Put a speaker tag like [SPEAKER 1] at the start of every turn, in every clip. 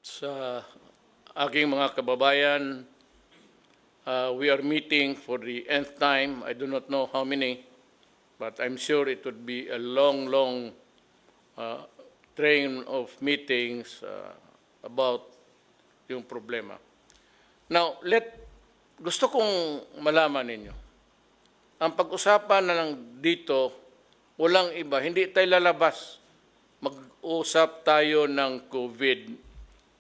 [SPEAKER 1] sa aking mga kababayan. We are meeting for the nth time. I do not know how many, but I'm sure it would be a long train of meetings about yung problema. Now, gusto kong malaman ninyo, ang pag-usapan na lang dito, walang iba, hindi tayo lalabas. Mag-usap tayo ng COVID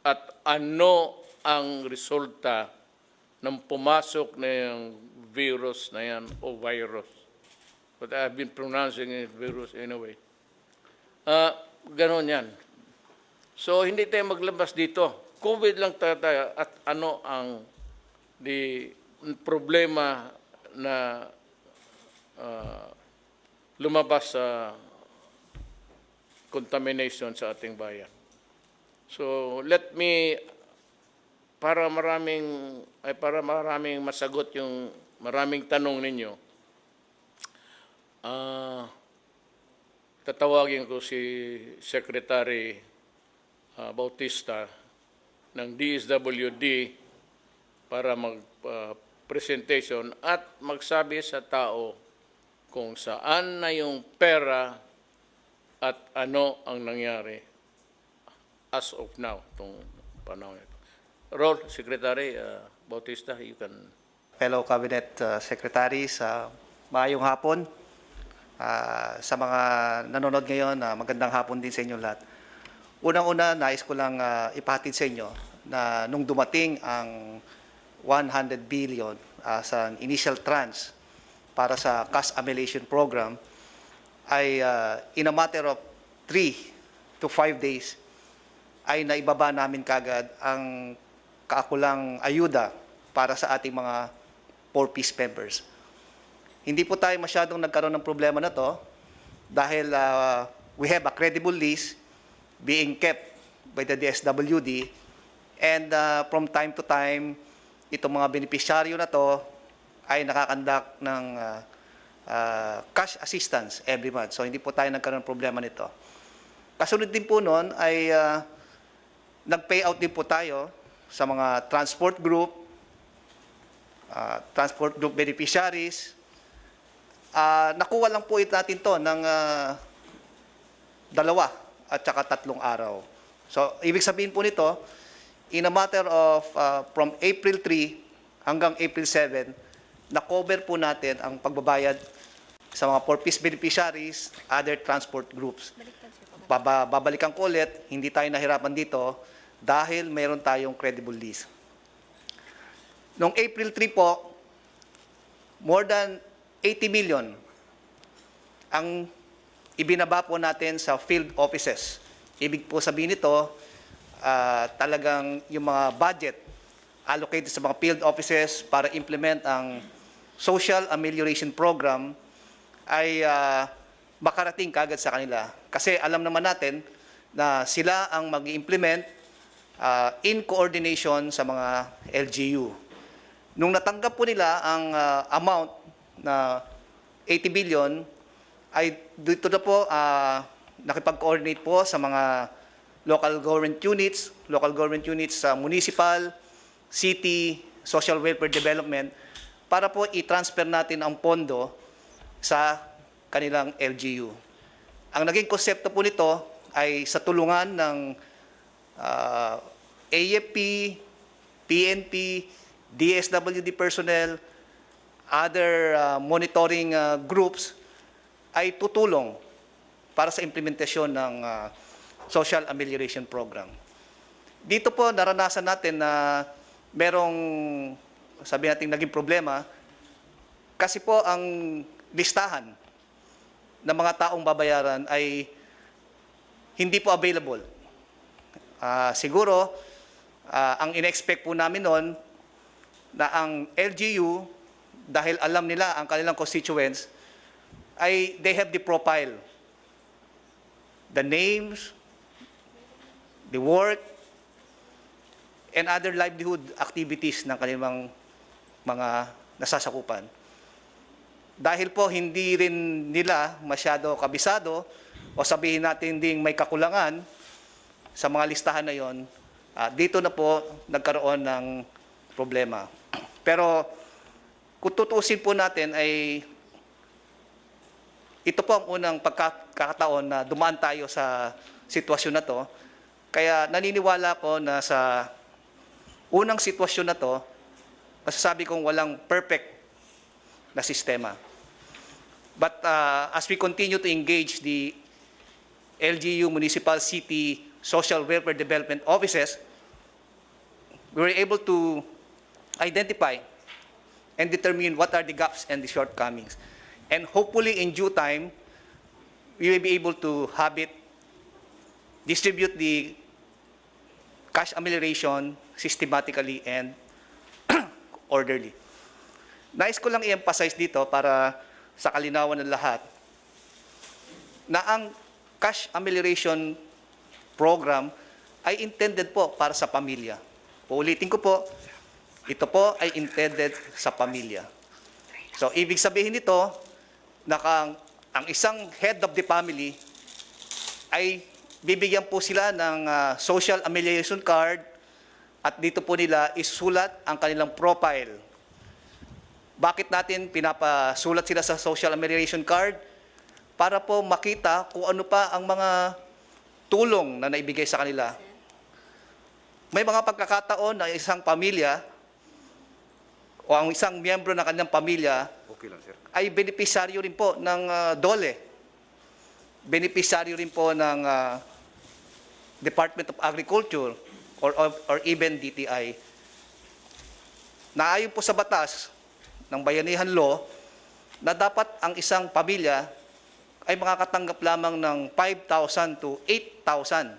[SPEAKER 1] at ano ang resulta ng pumasok na yung virus na yan o virus. But I've been pronouncing it virus anyway. Ganon yan. So hindi tayo maglabas dito. COVID lang tayo at ano ang problema na lumabas sa contamination sa ating bayan. So let me, para maraming masagot yung maraming tanong ninyo, tatawagin ko si Secretary Bautista ng DSWD para mag-presentation at magsabi sa tao kung saan na yung pera at ano ang nangyari as of now, itong panahon ito. Secretary Bautista, you can...
[SPEAKER 2] Fellow Cabinet Secretaries, maayong hapon. Sa mga nanonood ngayon, magandang hapon din sa inyo lahat. Unang-una, nais ko lang ipahatid sa inyo na nung dumating ang 100 billion as an initial tranche para sa cash annihilation program, ay in a matter of 3 to 5 days, ay naibaba namin kagad ang kaakulang ayuda para sa ating mga 4-piece members. Hindi po tayo masyadong nagkaroon ng problema na to dahil we have a credible list being kept by the DSWD, and from time to time, itong mga beneficiaryo na to ay nakakandak ng cash assistance every month. So hindi po tayo nagkaroon ng problema nito. Kasunod din po noon ay nag-payout din po tayo sa mga transport group beneficiaries. Nakuha lang po natin to ng 2 at saka 3 araw. So ibig sabihin po nito, in a matter of from April 3 hanggang April 7, na-cover po natin ang pagbabayad sa mga 4-piece beneficiaries, other transport groups. Babalikan ko ulit, hindi tayo nahirapan dito dahil mayroon tayong credible list. Noong April 3 po, more than 80 million ang ibinaba po natin sa field offices. Ibig po sabihin nito, talagang yung mga budget allocated sa mga field offices para implement ang social amelioration program ay makarating kagad sa kanila. Kasi alam naman natin na sila ang mag-implement in coordination sa mga LGU. Nung natanggap po nila ang amount na 80 billion, ay dito na po nakipag-coordinate po sa mga local government units sa municipal, city, social welfare development, para po i-transfer natin ang pondo sa kanilang LGU. Ang naging konsepto po nito ay sa tulungan ng AFP, PNP, DSWD personnel, other monitoring groups ay tutulong para sa implementasyon ng social amelioration program. Dito po naranasan natin na merong, sabi natin, naging problema kasi po ang listahan ng mga taong babayaran ay hindi po available. Siguro, ang in-expect po namin noon na ang LGU, dahil alam nila ang kanilang constituents, ay they have the profile, the names, the work, and other livelihood activities ng kanilang mga nasasakupan. Dahil po hindi rin nila masyado kabisado o sabihin natin ding may kakulangan sa mga listahan na yon, Dito na po nagkaroon ng problema. Pero kung tutuusin po natin ay ito po ang unang pagkakataon na dumaan tayo sa sitwasyon na to. Kaya naniniwala ko na sa unang sitwasyon na to, masasabi kong walang perfect na sistema. But as we continue to engage the LGU Municipal City Social Welfare Development Offices, we were able to identify and determine what are the gaps and the shortcomings. And hopefully in due time, we will be able to have it distribute the cash amelioration systematically and orderly. Nais ko lang i-emphasize dito para sa kalinawan ng lahat na ang cash amelioration program ay intended po para sa pamilya. Uulitin ko po, ito po ay intended sa pamilya. So, ibig sabihin nito na ang isang head of the family ay bibigyan po sila ng social amelioration card at dito po nila isulat ang kanilang profile. Bakit natin pinapasulat sila sa social amelioration card? Para po makita kung ano pa ang mga tulong na naibigay sa kanila. May mga pagkakataon na isang pamilya o ang isang miyembro ng kanilang pamilya ay benepisaryo rin po ng DOLE. Benepisaryo rin po ng Department of Agriculture or even DTI. Naayon po sa batas ng Bayanihan Law na dapat ang isang pamilya ay makakatanggap lamang ng 5,000 to 8,000.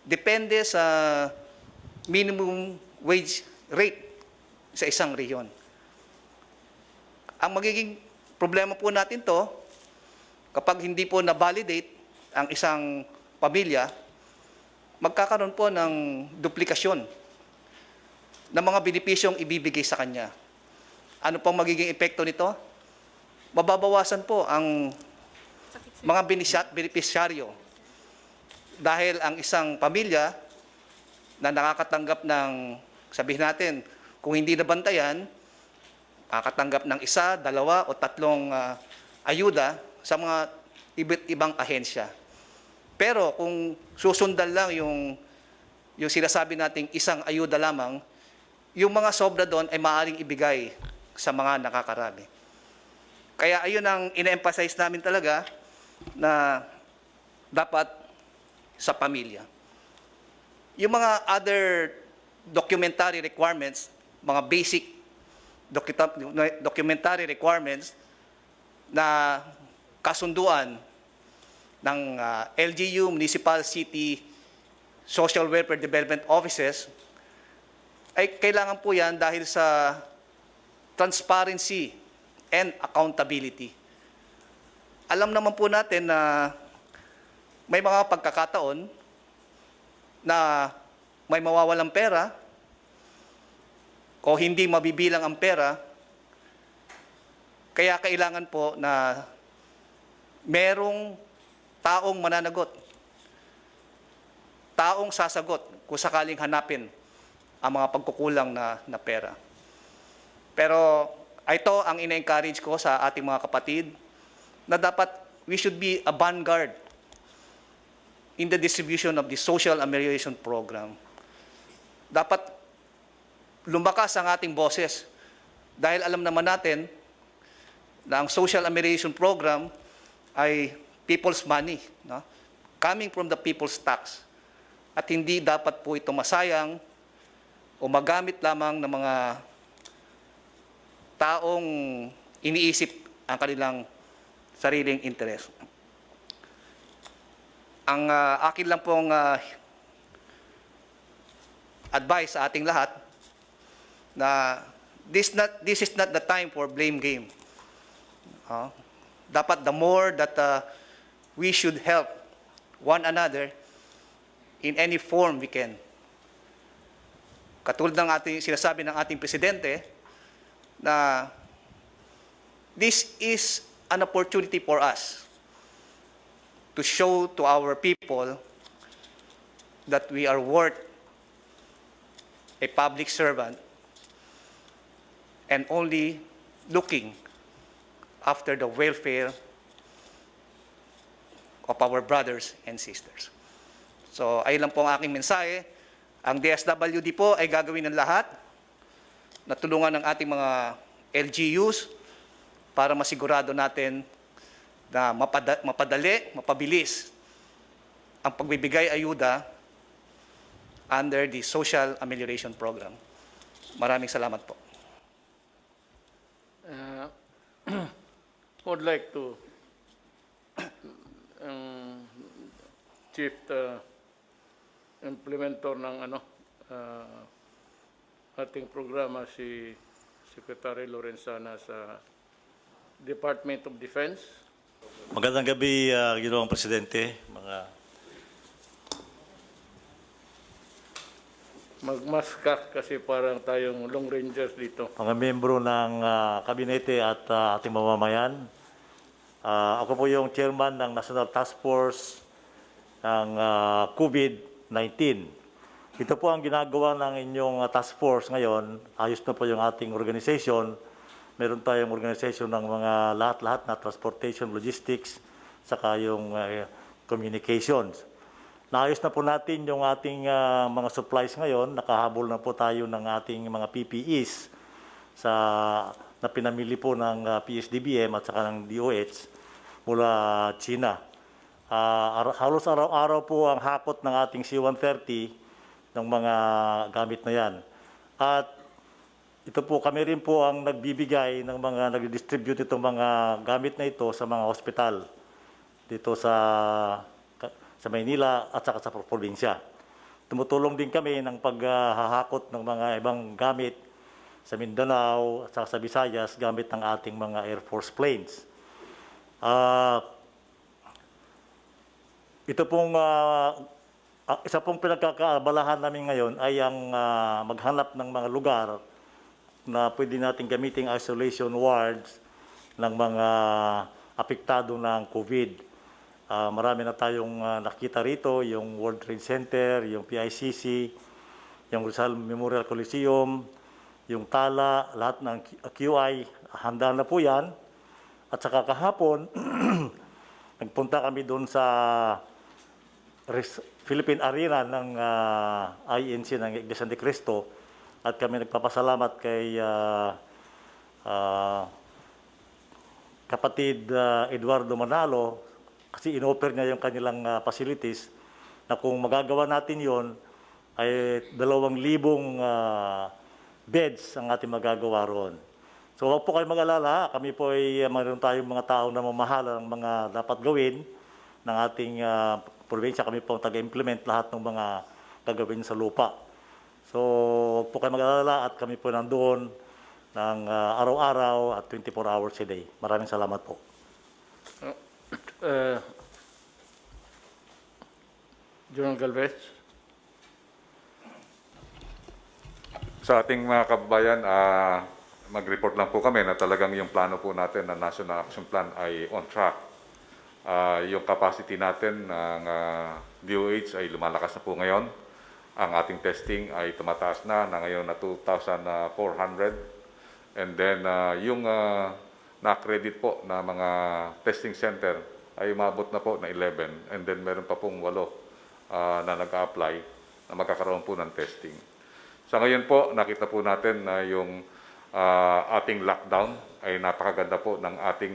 [SPEAKER 2] Depende sa minimum wage rate sa isang rehiyon. Ang magiging problema po natin to, kapag hindi po na-validate ang isang pamilya, magkakaroon po ng duplikasyon ng mga benepisyong ibibigay sa kanya. Ano pong magiging epekto nito? Mababawasan po ang mga benepisyaryo dahil ang isang pamilya na nakakatanggap ng, sabihin natin, kung hindi nabantayan, makakatanggap ng 1, 2 o 3 ayuda sa mga iba't ibang ahensya. Pero kung susundan lang yung sinasabi nating isang ayuda lamang, yung mga sobra doon ay maaaring ibigay sa mga nakakarami. Kaya ayun ang ina-emphasize namin talaga na dapat sa pamilya. Yung mga other documentary requirements, mga basic documentary requirements na kasunduan ng LGU Municipal City Social Welfare Development Offices ay kailangan po yan dahil sa transparency and accountability. Alam naman po natin na may mga pagkakataon na may mawawalang pera o hindi mabibilang ang pera, kaya kailangan po na merong taong mananagot, taong sasagot kung sakaling hanapin ang mga pagkukulang na pera. Pero ito ang ina-encourage ko sa ating mga kapatid na dapat we should be a vanguard in the distribution of the social amelioration program. Dapat lumakas ang ating boses dahil alam naman natin na ang social amelioration program ay people's money, no? Coming from the people's tax. At hindi dapat po ito masayang o magamit lamang ng mga taong iniisip ang kanilang sariling interes. Ang akin lang pong advice sa ating lahat na this is not the time for blame game. Dapat the more that we should help one another in any form we can. Katulad ng ating sinasabi ng ating presidente na this is an opportunity for us to show to our people that we are worth a public servant and only looking after the welfare of our brothers and sisters. So ayun lang po ang aking mensahe. Ang DSWD po ay gagawin ng lahat na tulungan ng ating mga LGUs para masigurado natin na mapadali, mapabilis ang pagbibigay ayuda under the Social Amelioration Program. Maraming salamat po.
[SPEAKER 1] Would like to Chief implementor ng ating programa si Secretary Lorenzana sa Department of Defense.
[SPEAKER 3] Magandang gabi, Ginoong Presidente, mga
[SPEAKER 1] Magmaska kasi parang tayong long rangers dito.
[SPEAKER 3] membro ng kabinete at ating mamamayan. Ako po yung chairman ng National Task Force ng COVID-19. Ito po ang ginagawa ng inyong task force ngayon. Ayos na po yung ating organization. Meron tayong organization ng mga lahat-lahat na transportation, logistics, saka yung communications. Naayos na po natin yung ating mga supplies ngayon. Nakahabol na po tayo ng ating mga PPEs na pinamili po ng PSDBM at saka ng DOH mula China. Halos araw-araw po ang hakot ng ating C-130 ng mga gamit na yan. At ito po, kami rin po ang nagbibigay ng mga nag-distribute itong mga gamit na ito sa mga hospital dito sa Maynila at saka sa probinsya. Tumutulong din kami ng paghahakot ng mga ibang gamit sa Mindanao at saka sa Visayas gamit ng ating mga Air Force planes. Ito pong isa pong pinagkakaabalahan namin ngayon ay ang maghanap ng mga lugar na pwede natin gamiting isolation wards ng mga apektado ng COVID. Marami na tayong nakita rito, yung World Trade Center, yung PICC, yung Rizal Memorial Coliseum, yung Tala, lahat ng QI, handa na po yan. At saka kahapon, nagpunta kami doon sa Philippine Arena ng INC ng Iglesia ni Cristo at kami nagpapasalamat kay kapatid Eduardo Manalo kasi in-offer niya yung kanilang facilities na kung magagawa natin yon ay 2,000 beds ang ating magagawa roon. So huwag po kayo mag-alala, kami po ay mayroon tayong mga tao na mamahala ng mga dapat gawin ng ating probinsya. Kami po taga-implement lahat ng mga gagawin sa lupa. So huwag po kayo mag-alala at kami po nandoon ng araw-araw at 24 hours a day. Maraming salamat po.
[SPEAKER 1] General Galvez.
[SPEAKER 4] Sa ating mga kababayan, mag-report lang po kami na talagang yung plano po natin na National Action Plan ay on track. Yung capacity natin ng DOH ay lumalakas na po ngayon. Ang ating testing ay tumataas na ngayon na 2,400. And then yung na-accredit po na mga testing center ay umabot na po na 11. And then meron pa pong 8 na nag-a-apply na magkakaroon po ng testing. Sa ngayon po, nakita po natin na yung ating lockdown ay napakaganda po ng ating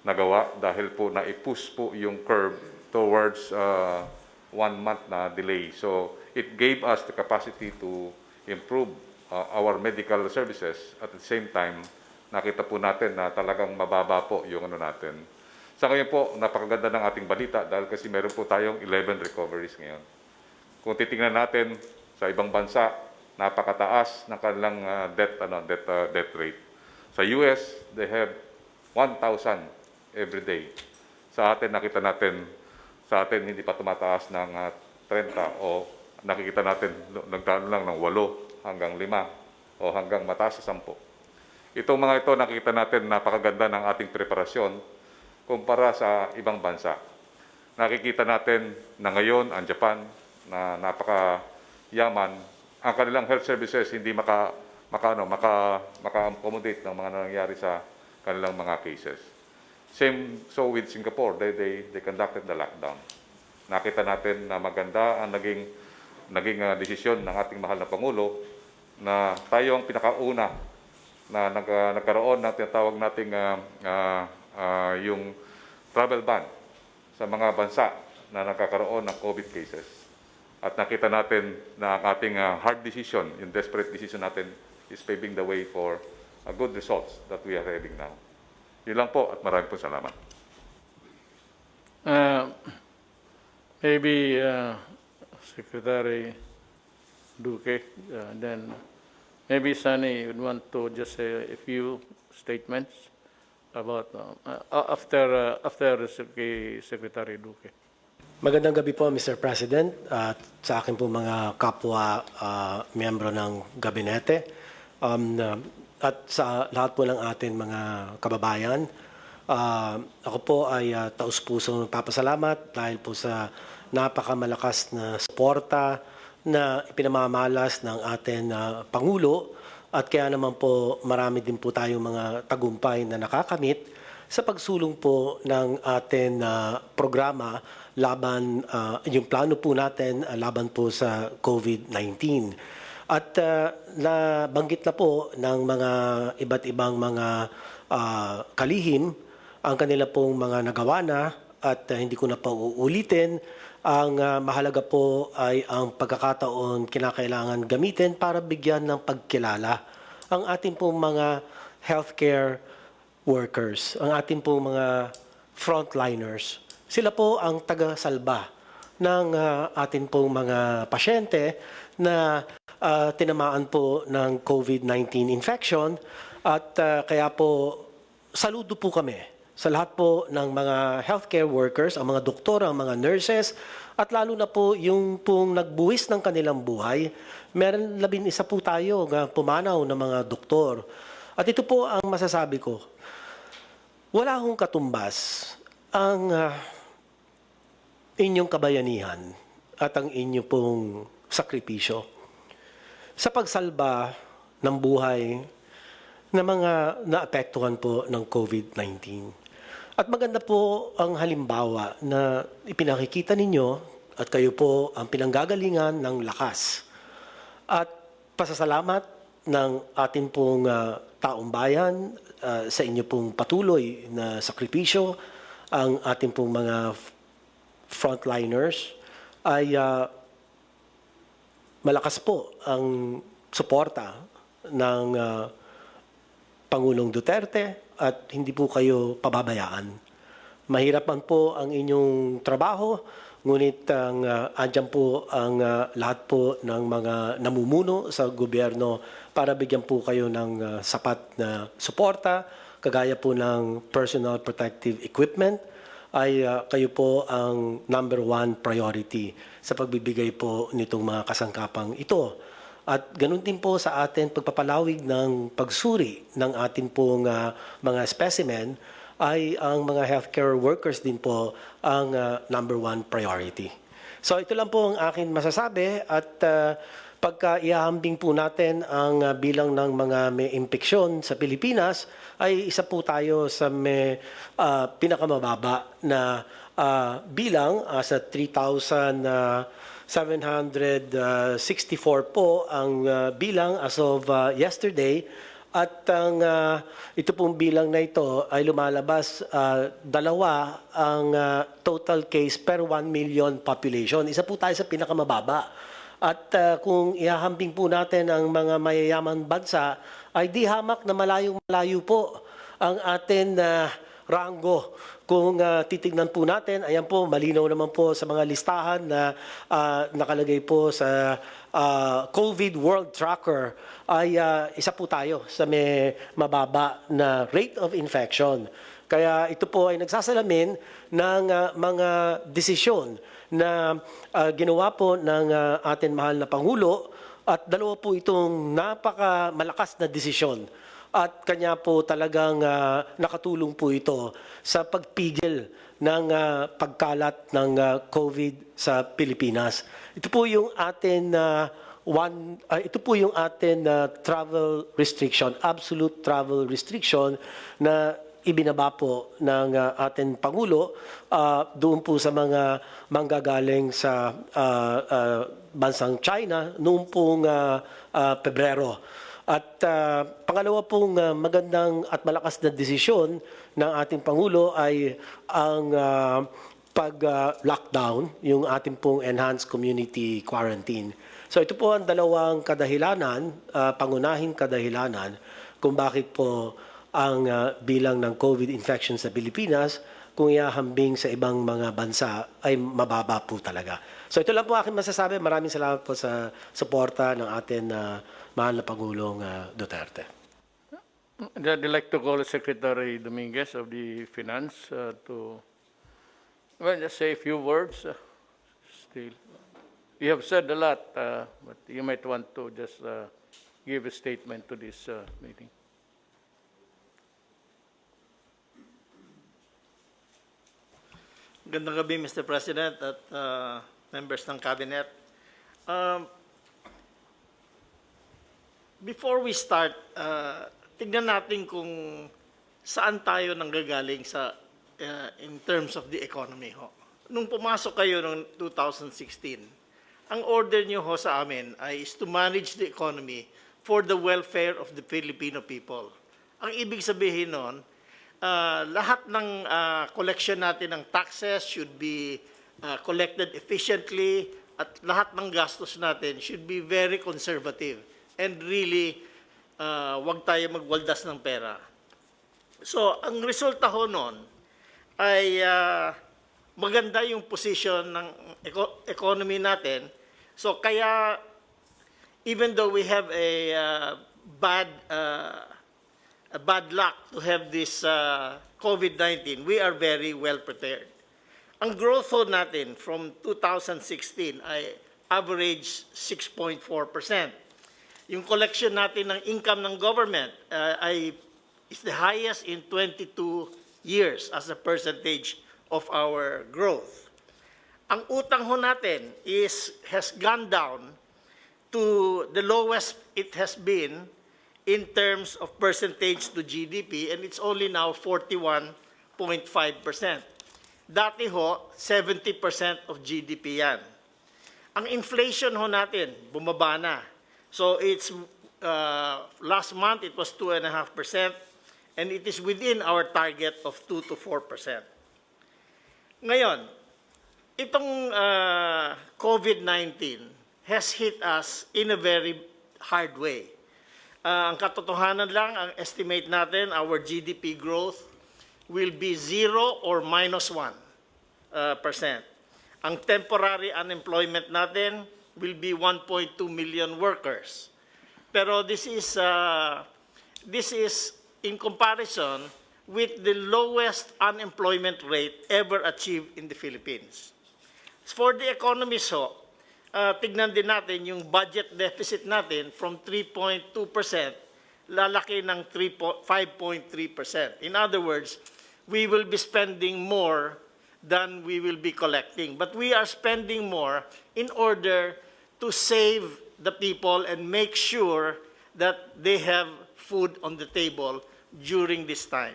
[SPEAKER 4] nagawa dahil po na-push po yung curve towards 1 month na delay. So it gave us the capacity to improve our medical services. At the same time, nakita po natin na talagang mababa po yung natin. Sa ngayon po, napakaganda ng ating balita dahil kasi meron po tayong 11 recoveries ngayon. Kung titingnan natin sa ibang bansa, napakataas ng kanilang death rate. Sa US, they have 1,000 every day. Sa atin, nakita natin, sa atin hindi pa tumataas ng 30 o nakikita natin nagdaan lang ng 8 hanggang 5 o hanggang mataas sa 10. Itong mga ito, nakikita natin napakaganda ng ating preparasyon kumpara sa ibang bansa. Nakikita natin na ngayon ang Japan na napakayaman ang kanilang health services hindi maka-accommodate ng mga nangyayari sa kanilang mga cases. Same so with Singapore, they conducted the lockdown. Nakita natin na maganda ang naging desisyon ng ating mahal na Pangulo na tayo ang pinakauna na nagkaroon ng tinatawag nating yung travel ban sa mga bansa na nagkakaroon ng COVID cases. At nakita natin na ang ating hard decision, yung desperate decision natin, is paving the way for good results that we are having now. Yun lang po at maraming po salamat.
[SPEAKER 1] Maybe Secretary Duque, then maybe Sunny would want to just say a few statements about after Secretary Duque.
[SPEAKER 5] Magandang gabi po, Mr. President, at sa akin po mga kapwa miyembro ng gabinete, at sa lahat po ng ating mga kababayan. Ako po ay taus-pusong nagpapasalamat dahil po sa napakamalakas na suporta na ipinamamalas ng ating Pangulo, at kaya naman po marami din po tayong mga tagumpay na nakakamit sa pagsulong po ng ating programa laban, yung plano po natin laban po sa COVID-19. At nabanggit na po ng mga iba't ibang mga kalihim ang kanila pong mga nagawa na, at hindi ko na pa uulitin. Ang mahalaga po ay ang pagkakataon kinakailangan gamitin para bigyan ng pagkilala ang ating pong mga healthcare workers, ang ating pong mga frontliners. Sila po ang taga-salba ng ating pong mga pasyente na tinamaan po ng COVID-19 infection, at kaya po saludo po kami sa lahat po ng mga healthcare workers, ang mga doktor, ang mga nurses, at lalo na po yung pong nagbuwis ng kanilang buhay. Meron 11 po tayo na pumanaw ng mga doktor. At ito po ang masasabi ko, wala hong katumbas ang inyong kabayanihan at ang inyong pong sakripisyo sa pagsalba ng buhay ng mga naapektuhan po ng COVID-19. At maganda po ang halimbawa na ipinakikita ninyo, at kayo po ang pinanggagalingan ng lakas at pasasalamat ng ating pong taong bayan sa inyo pong patuloy na sakripisyo. Ang ating pong mga frontliners ay malakas po ang suporta ng Pangulong Duterte, at hindi po kayo pababayaan. Mahirap man po ang inyong trabaho, ngunit andyan po ang lahat po ng mga namumuno sa gobyerno para bigyan po kayo ng sapat na suporta, kagaya po ng personal protective equipment, ay kayo po ang number 1 priority sa pagbibigay po nitong mga kasangkapang ito. At ganun din po sa atin pagpapalawig ng pagsuri ng ating pong mga specimen, ay ang mga healthcare workers din po ang number 1 priority. So ito lang po ang akin masasabi, at pagka ihahambing po natin ang bilang ng mga may impeksyon sa Pilipinas, ay isa po tayo sa may pinakamababa na bilang sa 3,764 po ang bilang as of yesterday, at ang ito pong bilang na ito ay lumalabas 2 ang total case per 1 million population. Isa po tayo sa pinakamababa. At kung ihahambing po natin ang mga mayayaman bansa, ay di hamak na malayo po ang atin ranggo. Kung titignan po natin, ayan po, malinaw naman po sa mga listahan na nakalagay po sa COVID World Tracker, ay isa po tayo sa may mababa na rate of infection. Kaya ito po ay nagsasalamin ng mga desisyon na ginawa po ng ating mahal na Pangulo, at dalawa po itong napakamalakas na desisyon. At kanya po talagang nakatulong po ito sa pagpigil ng pagkalat ng COVID sa Pilipinas. Ito po yung ating ito po yung atin na travel restriction, absolute travel restriction na ibinaba po ng ating Pangulo doon po sa mga manggagaling sa bansang China noong pong Pebrero. At pangalawa pong magandang at malakas na desisyon ng ating Pangulo ay ang pag-lockdown, yung ating pong enhanced community quarantine. So ito po ang dalawang kadahilanan, pangunahing kadahilanan kung bakit po ang bilang ng COVID infection sa Pilipinas kung ihahambing sa ibang mga bansa ay mababa po talaga. So ito lang po aking masasabi. Maraming salamat po sa suporta ng ating mahal na Pangulong Duterte.
[SPEAKER 1] I'd like to call Secretary Dominguez of the Finance to just say a few words. Still, you have said a lot, but you might want to just give a statement to this meeting.
[SPEAKER 6] Gandang gabi, Mr. President at members ng Cabinet. Before we start, tignan natin kung saan tayo nanggagaling sa in terms of the economy. Ho. Nung pumasok kayo noong 2016, ang order niyo ho sa amin ay is to manage the economy for the welfare of the Filipino people. Ang ibig sabihin nun, lahat ng collection natin ng taxes should be collected efficiently at lahat ng gastos natin should be very conservative and really wag tayo magwaldas ng pera. So, ang resulta ho nun ay maganda yung position ng economy natin. So, kaya even though we have a bad luck to have this COVID-19, we are very well prepared. Ang growth natin from 2016 ay average 6.4%. Yung collection natin ng income ng government is the highest in 22 years as a percentage of our growth. Ang utang ho natin has gone down to the lowest it has been in terms of percentage to GDP, and it's only now 41.5%. Dati ho, 70% of GDP yan. Ang inflation ho natin, bumaba na. So it's, last month it was 2.5%, and it is within our target of 2 to 4%. Ngayon, itong COVID-19 has hit us in a very hard way. Ang katotohanan lang, ang estimate natin, our GDP growth will be 0 or minus 1%. Ang temporary unemployment natin will be 1.2 million workers. Pero this is in comparison with the lowest unemployment rate ever achieved in the Philippines. For the economists ho, tignan din natin yung budget deficit natin from 3.2%, lalaki ng 5.3%. In other words, we will be spending more than we will be collecting. But we are spending more in order to save the people and make sure that they have food on the table during this time.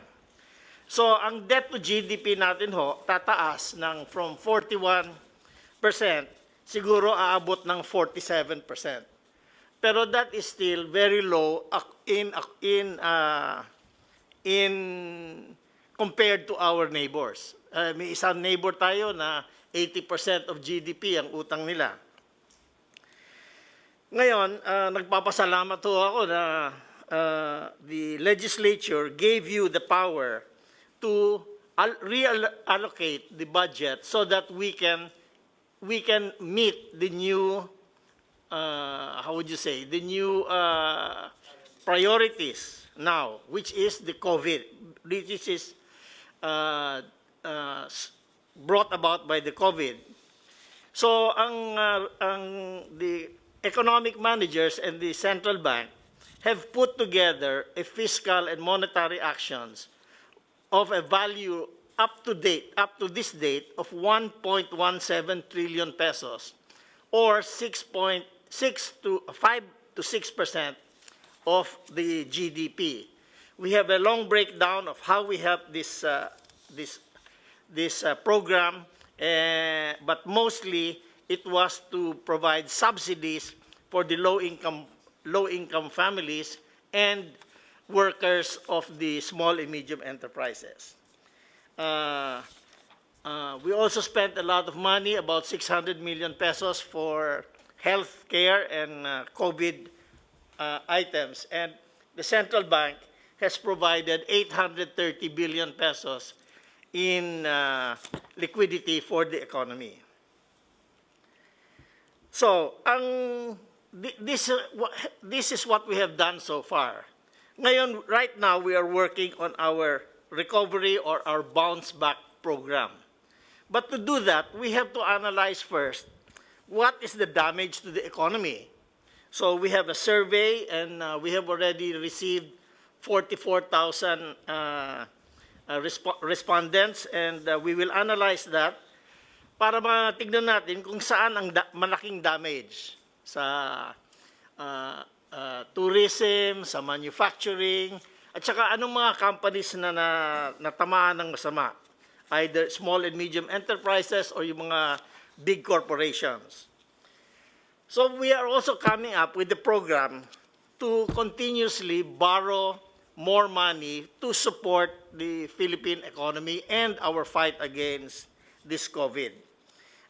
[SPEAKER 6] So, ang debt to GDP natin ho, tataas ng from 41%, siguro aabot ng 47%. Pero that is still very low in compared to our neighbors. May isang neighbor tayo na 80% of GDP ang utang nila. Ngayon, nagpapasalamat ho ako na the legislature gave you the power to reallocate the budget so that we can meet the new, how would you say, the new priorities now, which is the COVID, which is brought about by the COVID. So, the economic managers and the central bank have put together a fiscal and monetary actions of a value up to this date of 1.17 trillion pesos or 6.8% 5 to 6% of the GDP. We have a long breakdown of how we help this program, but mostly it was to provide subsidies for the low-income families and workers of the small and medium enterprises. We also spent a lot of money, about 600 million pesos for health care and COVID items. And the central bank has provided 830 billion pesos in liquidity for the economy. So, this is what we have done so far. Ngayon, right now, we are working on our recovery or our bounce back program. But to do that, we have to analyze first what is the damage to the economy. So we have a survey, and we have already received 44,000 respondents, and we will analyze that para matignan natin kung saan ang malaking damage sa tourism, sa manufacturing, at saka anong mga companies na natamaan ng masama, either small and medium enterprises or yung mga big corporations. So we are also coming up with the program to continuously borrow more money to support the Philippine economy and our fight against this COVID.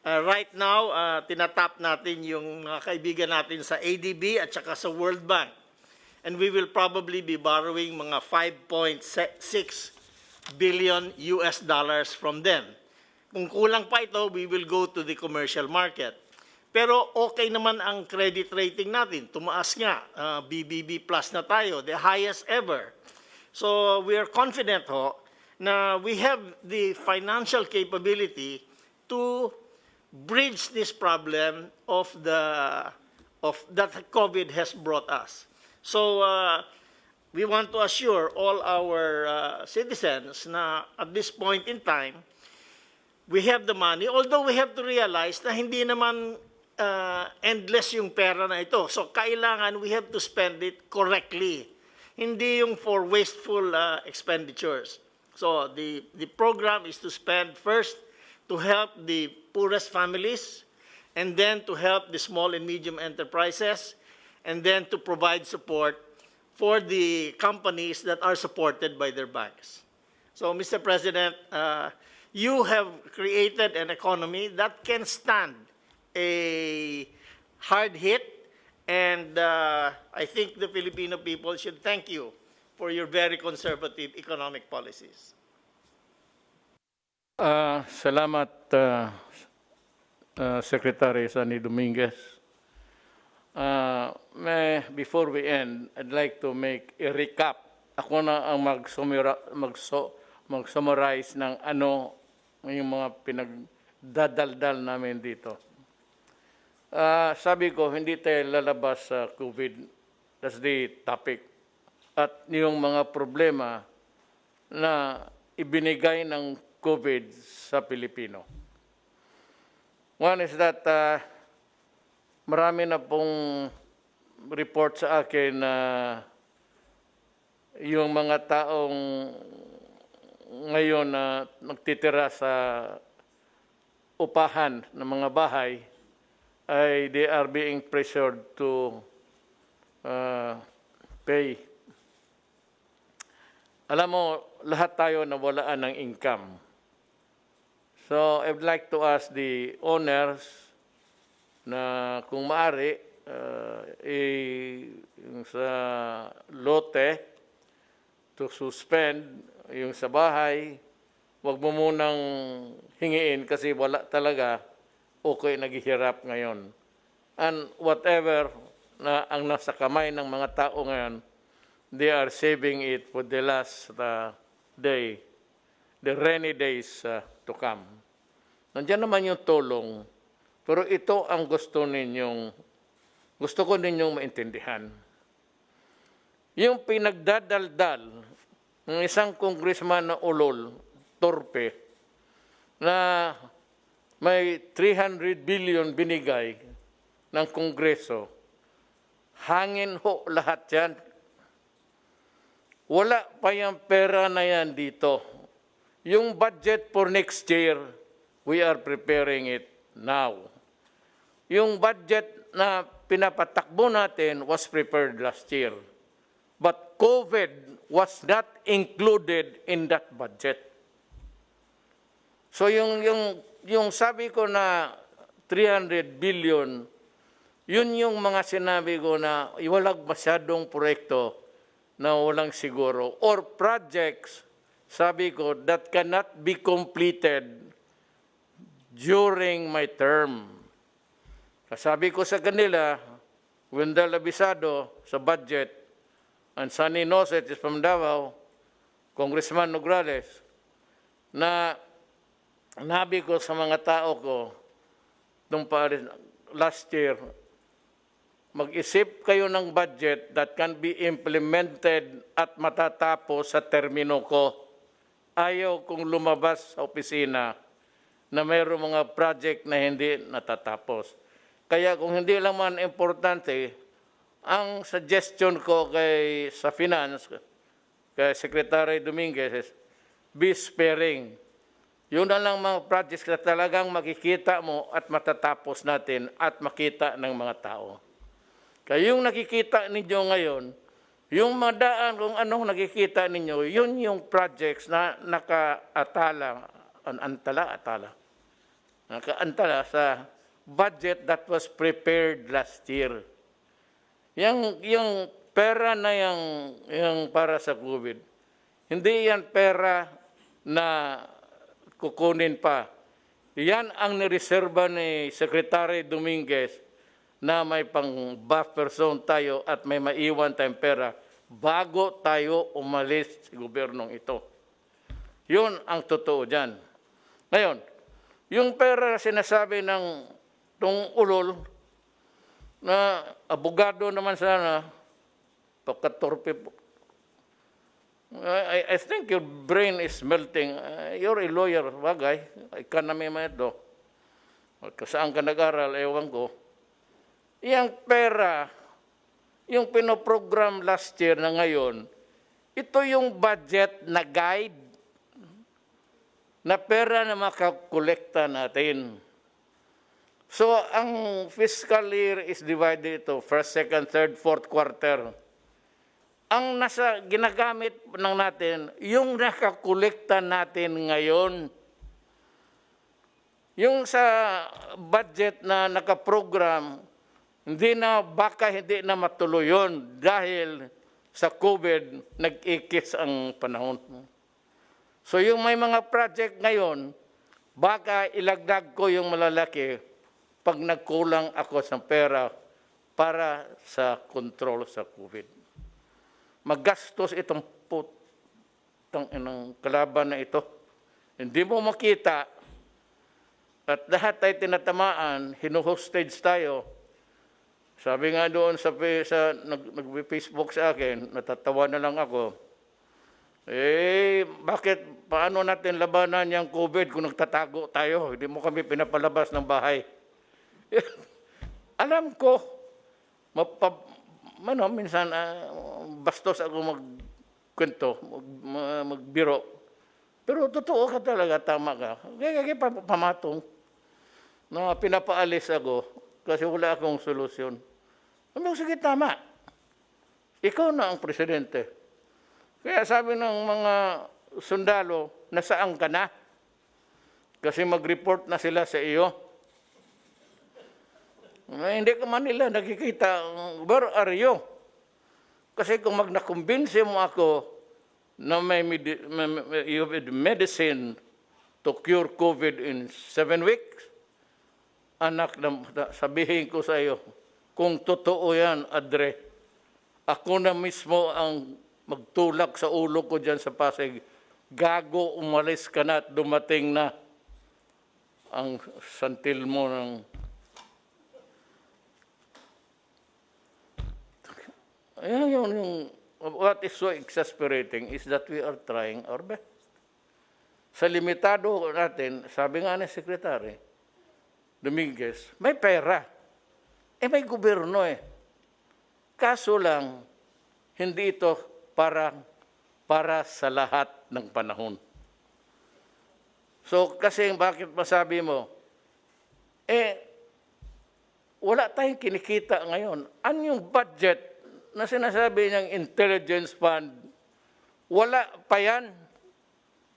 [SPEAKER 6] Right now, tinatap natin yung mga kaibigan natin sa ADB at saka sa World Bank. And we will probably be borrowing mga 5.6 billion US dollars from them. Kung kulang pa ito, we will go to the commercial market. Pero okay naman ang credit rating natin. Tumaas nga, BBB plus na tayo, the highest ever. So we are confident na we have the financial capability to bridge this problem that COVID has brought us. So we want to assure all our citizens na at this point in time, we have the money, although we have to realize na hindi naman endless yung pera na ito. So kailangan we have to spend it correctly. Hindi yung for wasteful expenditures. So the program is to spend first to help the poorest families, and then to help the small and medium enterprises, and then to provide support for the companies that are supported by their banks. So, Mr. President, you have created an economy that can stand a hard hit, and I think the Filipino people should thank you for your very conservative economic policies.
[SPEAKER 1] Salamat, Secretary Sunny Dominguez. Before we end, I'd like to make a recap. Ako na ang mag-summarize ng ano yung mga pinagdadaldal namin dito. Sabi ko, hindi tayo lalabas sa COVID. That's the topic. At yung mga problema na ibinigay ng COVID sa Pilipino. One is that marami na pong report sa akin na yung mga taong ngayon na nagtitira sa upahan ng mga bahay ay they are being pressured to pay. Alam mo, lahat tayo nawalaan ng income. So, I would like to ask the owners na kung maaari, yung sa lote, to suspend yung sa bahay, wag mo munang hingiin kasi wala talaga, okay naghihirap ngayon. And whatever na ang nasa kamay ng mga tao ngayon, they are saving it for the last day, the rainy days to come. Nandiyan naman yung tulong, pero ito ang gusto ko ninyong maintindihan. Yung pinagdadaldal ng isang congressman na ulol, torpe, na may 300 billion binigay ng Kongreso, hangin ho lahat yan. Wala pa yung pera na yan dito. Yung budget for next year, we are preparing it now. Yung budget na pinapatakbo natin was prepared last year. But COVID was not included in that budget. So yung sabi ko na 300 billion, yun yung mga sinabi ko na walang masyadong proyekto na walang siguro. Or projects, sabi ko, that cannot be completed during my term. Sabi ko sa kanila, Wendell Abisado sa budget, and Sonny Noset is from Davao, Congressman Nograles, na nabi ko sa mga tao ko, nung last year, mag-isip kayo ng budget that can be implemented at matatapos sa termino ko. Ayaw kong lumabas sa opisina na mayroong mga project na hindi natatapos. Kaya kung hindi lang man importante, ang suggestion ko sa Finance, kay Secretary Dominguez, is be sparing. Yun na lang mga projects na talagang makikita mo at matatapos natin at makita ng mga tao. Kaya yung nakikita ninyo ngayon, yung madaan kung anong nakikita ninyo, yun yung projects na nakaantala sa budget that was prepared last year. Yung pera na yung para sa COVID, hindi yan pera na kukunin pa. Yan ang nireserba ni Secretary Dominguez na may pang buffer zone tayo at may maiwan tayong pera bago tayo umalis sa gobyernong ito. Yun ang totoo dyan. Ngayon, yung pera na sinasabi ng tong ulol, na abogado naman sana, pagkatorpe po. I think your brain is melting. You're a lawyer, bagay. Economy man ito. Saan ka nag-aral, ewan ko. Yang pera, yung pinoprogram last year na ngayon, ito yung budget na guide na pera na makakolekta natin. So, ang fiscal year is divided ito, first, second, third, fourth quarter. Ang ginagamit ng natin, yung nakakolekta natin ngayon. Yung sa budget na nakaprogram, baka hindi na matuloy yun dahil sa COVID, nag-ikis ang panahon. So yung may mga project ngayon, baka ilagdag ko yung malalaki pag nagkulang ako sa pera para sa control sa COVID. Maggastos itong inang kalaban na ito. Hindi mo makita at lahat ay tinatamaan, hinuhostage tayo. Sabi nga doon nag-Facebook sa akin, natatawa na lang ako. Paano natin labanan yung COVID kung nagtatago tayo? Hindi mo kami pinapalabas ng bahay. Alam ko, minsan bastos ako magkwento, magbiro. Pero totoo ka talaga, tama ka. Kaya pamatong na pinapaalis ako kasi wala akong solusyon. Sige, tama. Ikaw na ang presidente. Kaya sabi ng mga sundalo, nasaan ka na? Kasi mag-report na sila sa iyo. Hindi ka man nila nakikita, where are you? Kasi kung nakumbinsi mo ako na you have medicine to cure COVID in 7 weeks, anak, sabihin ko sa iyo, kung totoo yan, Adre, ako na mismo ang magtulak sa ulo ko dyan sa Pasig, gago, umalis ka na at dumating na ang santil mo ng... What is so exasperating is that we are trying our best. Sa limitado natin, sabi nga ni Secretary Dominguez, may pera. may gobyerno eh. Kaso lang, hindi ito para sa lahat ng panahon. So, kasi bakit masabi mo, wala tayong kinikita ngayon. Ano yung budget na sinasabi niyang intelligence fund, wala pa yan.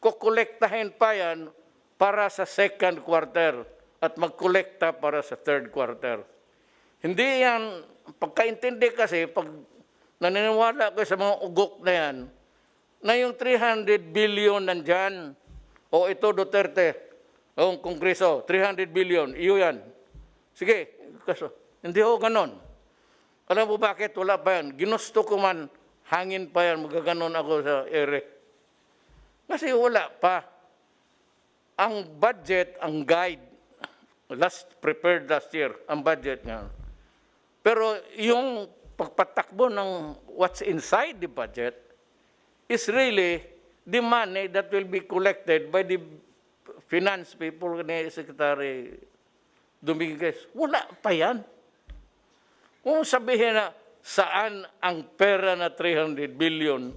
[SPEAKER 1] Kukolektahin pa yan para sa second quarter at magkolekta para sa third quarter. Hindi yan, pagkaintindi kasi, pag naniniwala ko sa mga ugok na yan, na yung 300 billion nandyan, o ito Duterte, o Kongreso, 300 billion, iyo yan. Sige, kaso, hindi ho ganon. Alam mo bakit? Wala pa yan. Ginusto ko man, hangin pa yan, magaganon ako sa ere. Kasi wala pa. Ang budget, ang guide, prepared last year, ang budget nga. Pero yung pagpatakbo ng what's inside the budget is really the money that will be collected by the finance people ni Secretary Dominguez. Wala pa yan. Kung sabihin na saan ang pera na 300 billion,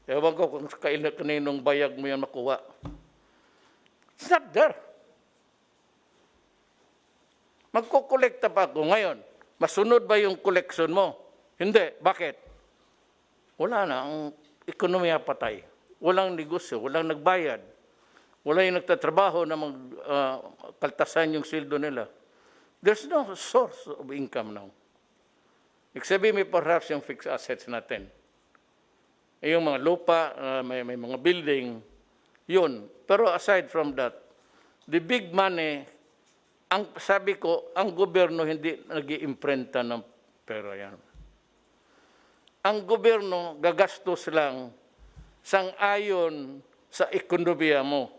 [SPEAKER 1] ewan ko kung kaninong bayag mo yan makuha. It's not there. Magkukolekta pa ako ngayon. Masunod ba yung collection mo? Hindi. Bakit? Wala na. Ang ekonomiya patay. Walang negosyo. Walang nagbayad. Wala yung nagtatrabaho na kaltasan yung sildo nila. There's no source of income now. Except may perhaps yung fixed assets natin. Yung mga lupa, may mga building, yun. Pero aside from that, the big money, ang sabi ko, ang gobyerno hindi nag-iimprenta ng pera yan. Ang gobyerno gagastos lang sang-ayon sa ekonomiya mo.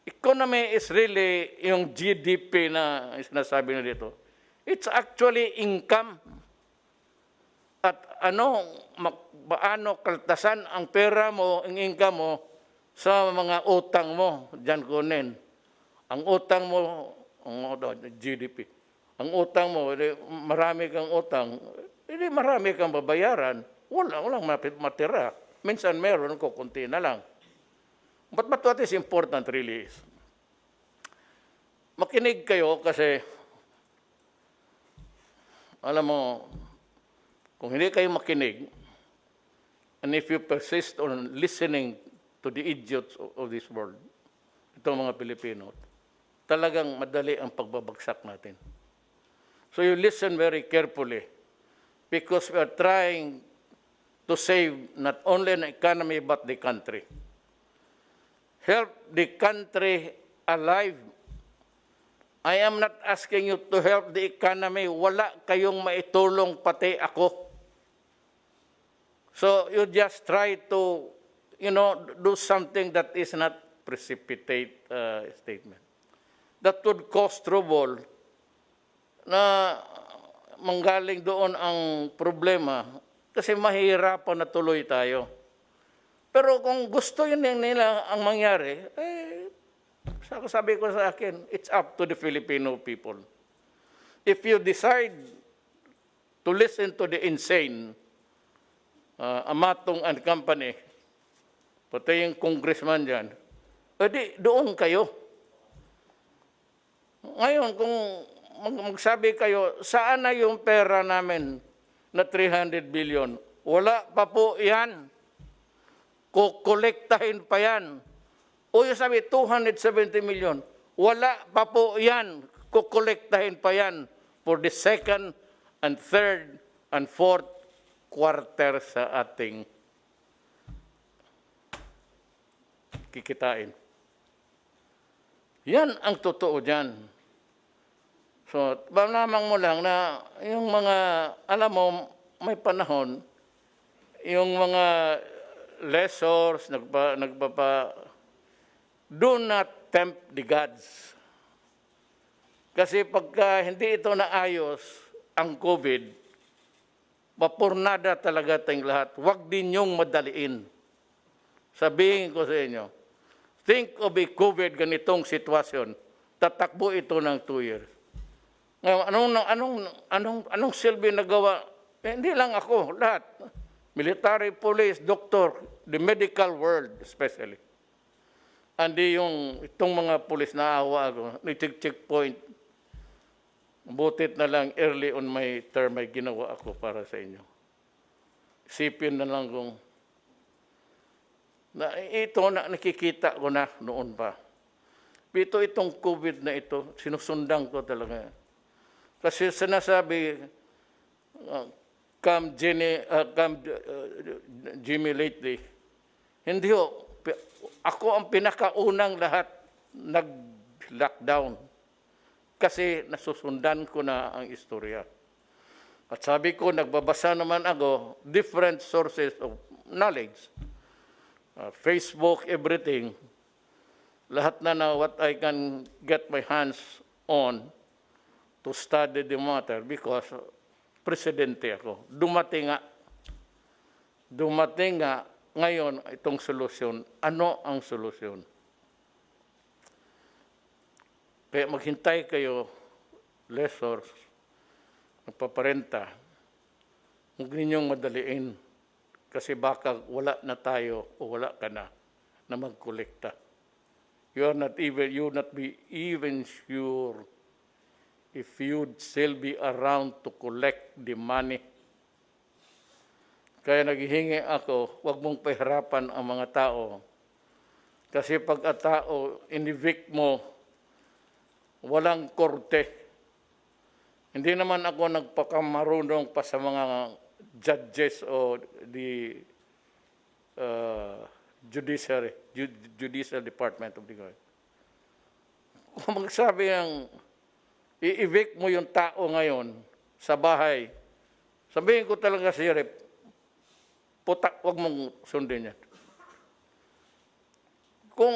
[SPEAKER 1] Economy is really yung GDP na sinasabi na dito. It's actually income. At paano kaltasan ang pera mo, ang income mo, sa mga utang mo, dyan kunin. Ang utang mo, GDP. Ang utang mo, marami kang utang, hindi marami kang babayaran, walang matira. Minsan meron, kukunti na lang. But what is important really is, makinig kayo kasi, alam mo, kung hindi kayo makinig, and if you persist on listening to the idiots of this world, itong mga Pilipino, talagang madali ang pagbabagsak natin. So you listen very carefully because we are trying to save not only an economy but the country. Help the country alive. I am not asking you to help the economy. Wala kayong maitulong pati ako. So you just try to, do something that is not precipitate statement. That would cause trouble na manggaling doon ang problema kasi mahihirapan na tuloy tayo. Pero kung gusto yun nila ang mangyari, sabi ko sa akin, it's up to the Filipino people. If you decide to listen to the insane, Amatong and Company, pati yung congressman dyan, edi doon kayo. Ngayon, kung magsabi kayo, saan na yung pera namin na 300 billion? Wala pa po yan. Kukolektahin pa yan. O yung sabi, 270 million. Wala pa po yan. Kukolektahin pa yan for the second and third and fourth quarter sa ating kikitain. Yan ang totoo dyan. So, lamang mo lang na yung mga, alam mo, may panahon, yung mga lessors, do not tempt the gods. Kasi pagka hindi ito naayos, ang COVID, mapurnada talaga tayong lahat. Huwag din yung madaliin. Sabihin ko sa inyo, think of a COVID ganitong sitwasyon, tatakbo ito ng 2 years. Ngayon, anong silbi nagawa? Hindi lang ako, lahat. Military, police, doctor, the medical world especially. Andi itong mga police naawa ako, checkpoint. Butit na lang early on my term may ginawa ako para sa inyo. Isipin na lang kung nakikita ko na noon pa. Itong COVID na ito, sinusundan ko talaga. Kasi sinasabi, come Jimmy lately, hindi ho, ako ang pinakaunang lahat nag-lockdown. Kasi nasusundan ko na ang istorya. At sabi ko, nagbabasa naman ako, different sources of knowledge. Facebook, everything. Lahat na what I can get my hands on to study the matter because presidente ako. Dumating nga ngayon itong solusyon. Ano ang solusyon? Kaya maghintay kayo, lessors, magpaparenta. Huwag ninyong madaliin kasi baka wala na tayo o wala ka na magkolekta. You not be even sure if you'd still be around to collect the money. Kaya naghihingi ako, huwag mong pahirapan ang mga tao. Kasi pag ang tao, in-evict mo, walang korte. Hindi naman ako nagpakamarunong pa sa mga judges o the judicial department of the government. Kung magsabi ng i-evict mo yung tao ngayon sa bahay, sabihin ko talaga si Rep, putak, huwag mong sundin yan. Kung